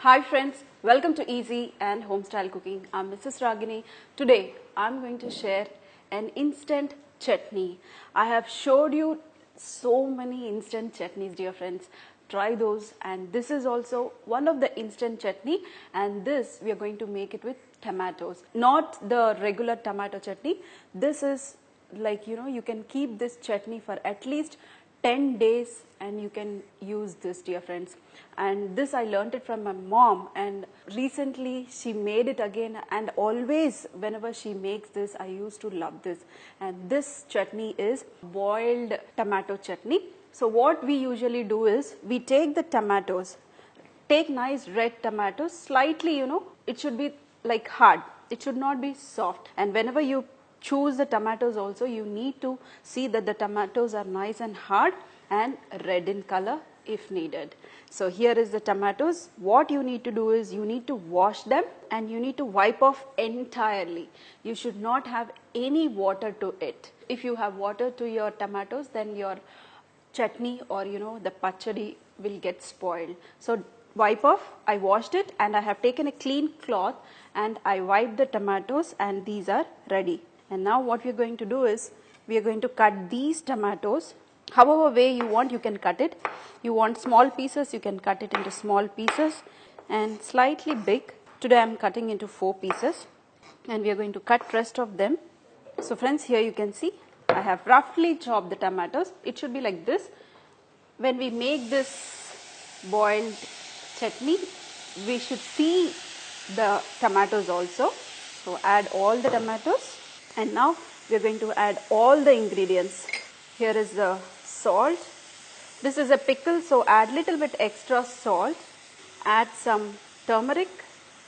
Hi friends, welcome to Easy and Homestyle Cooking. I'm Mrs. Ragini. Today I'm going to share an instant chutney. I have showed you so many instant chutneys, dear friends. Try those, and this is also one of the instant chutney, and this we are going to make it with tomatoes. Not the regular tomato chutney. This is like, you can keep this chutney for at least 10 days and you can use this, dear friends. And this I learned it from my mom, and recently she made it again, and always whenever she makes this I used to love this. And this chutney is boiled tomato chutney. So what we usually do is we take the tomatoes, take nice red tomatoes, slightly, it should be like hard, it should not be soft. And whenever you choose the tomatoes also, you need to see that the tomatoes are nice and hard and red in color if needed. So here is the tomatoes. What you need to do is you need to wash them and you need to wipe off entirely. You should not have any water to it. If you have water to your tomatoes, then your chutney or the pachadi will get spoiled. So wipe off. I washed it and I have taken a clean cloth and I wiped the tomatoes, and these are ready. And now what we are going to do is we are going to cut these tomatoes. However way you want, you can cut it. You want small pieces, you can cut it into small pieces, and slightly big. Today I am cutting into 4 pieces, and we are going to cut rest of them. So friends, here you can see I have roughly chopped the tomatoes. It should be like this. When we make this boiled chutney, we should see the tomatoes also. So add all the tomatoes, and now we are going to add all the ingredients. Here is the salt. This is a pickle, so add little bit extra salt. Add some turmeric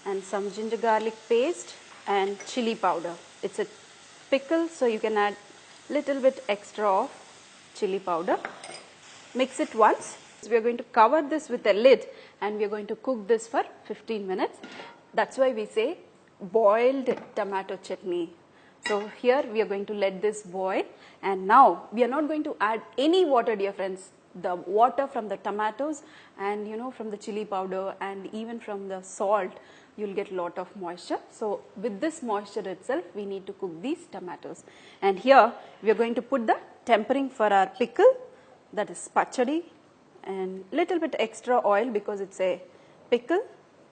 and some ginger garlic paste and chili powder. It's a pickle, so you can add little bit extra of chili powder. Mix it once. We are going to cover this with a lid and we are going to cook this for 15 minutes. That's why we say boiled tomato chutney. So here we are going to let this boil, and now we are not going to add any water, dear friends. The water from the tomatoes and from the chili powder and even from the salt, you'll get lot of moisture. So with this moisture itself, we need to cook these tomatoes. And here we are going to put the tempering for our pickle, that is pachadi, and little bit extra oil because it's a pickle.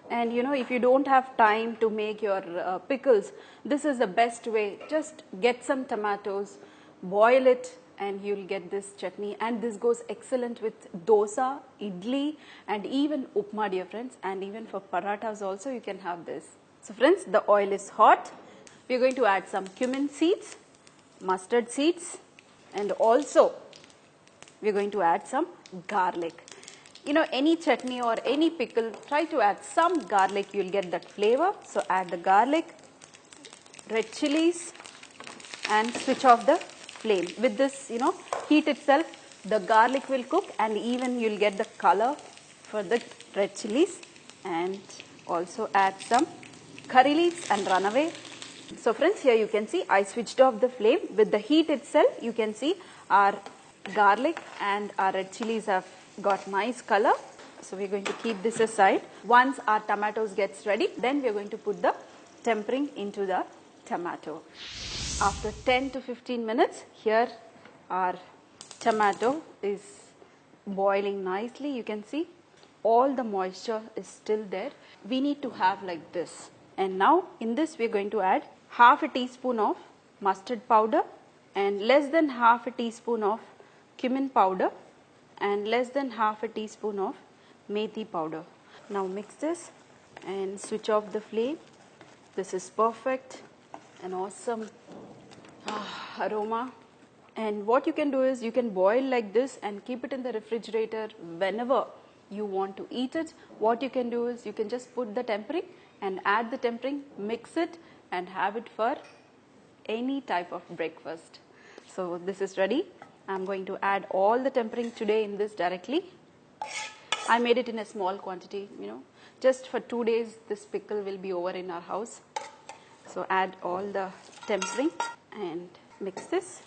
And if you don't have time to make your pickles, this is the best way. Just get some tomatoes, boil it, and you'll get this chutney. And this goes excellent with dosa, idli, and even upma, dear friends. And even for parathas also you can have this. So friends, the oil is hot. We're going to add some cumin seeds, mustard seeds, and also we're going to add some garlic. Any chutney or any pickle, try to add some garlic, you'll get that flavor. So add the garlic, red chilies, and switch off the flame. With this, heat itself, the garlic will cook, and even you'll get the color for the red chilies. And also add some curry leaves and run away. So friends, here you can see I switched off the flame. With the heat itself, you can see our garlic and our red chilies have got nice color. So we're going to keep this aside. Once our tomatoes gets ready, then we're going to put the tempering into the tomato. After 10 to 15 minutes, here our tomato is boiling nicely. You can see all the moisture is still there. We need to have like this. And now in this we're going to add half a teaspoon of mustard powder and less than half a teaspoon of cumin powder and less than half a teaspoon of methi powder. Now mix this and switch off the flame. This is perfect, an awesome aroma. And what you can do is you can boil like this and keep it in the refrigerator whenever you want to eat it. What you can do is you can just put the tempering and add the tempering, mix it and have it for any type of breakfast. So this is ready. I'm going to add all the tempering today in this directly. I made it in a small quantity, just for 2 days this pickle will be over in our house. So add all the tempering and mix this.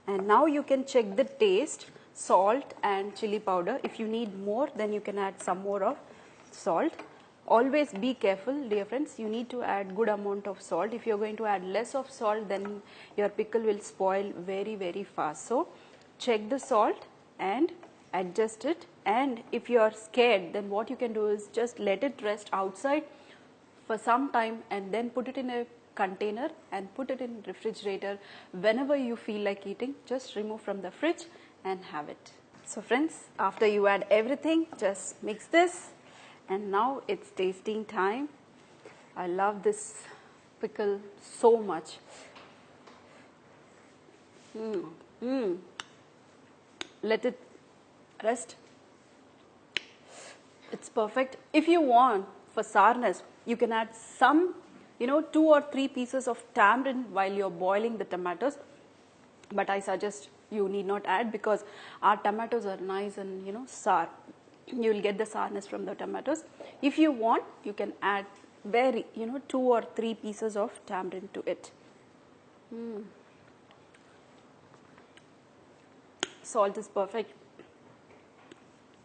And now you can check the taste, salt and chili powder. If you need more, then you can add some more of salt. always be careful, dear friends. You need to add good amount of salt. If you're going to add less of salt, then your pickle will spoil very, very fast. So check the salt and adjust it. And if you are scared, then what you can do is just let it rest outside for some time and then put it in a container and put it in refrigerator. Whenever you feel like eating, just remove from the fridge and have it. So friends, after you add everything, just mix this, and now it's tasting time. I love this pickle so much. Let it rest. It's perfect. If you want for sourness, you can add some, 2 or 3 pieces of tamarind while you're boiling the tomatoes. But I suggest you need not add, because our tomatoes are nice and sour. You will get the sourness from the tomatoes. If you want, you can add 2 or 3 pieces of tamarind to it. Salt is perfect.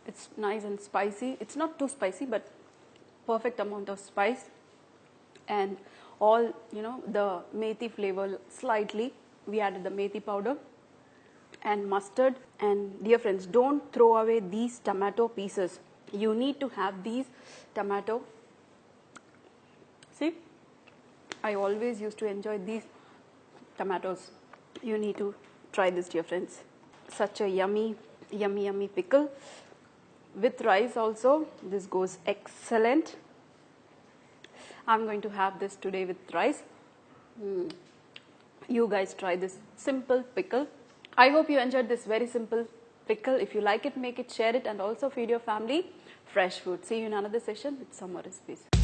It's nice and spicy. It's not too spicy, but perfect amount of spice, and all the methi flavor slightly. We added the methi powder and mustard. And dear friends, don't throw away these tomato pieces. You need to have these tomato. See, I always used to enjoy these tomatoes. You need to try this, dear friends. Such a yummy, yummy, yummy pickle. With rice also, this goes excellent. I'm going to have this today with rice. You guys try this simple pickle. I hope you enjoyed this very simple pickle. If you like it, make it, share it, and also feed your family fresh food. See you in another session with some more recipes.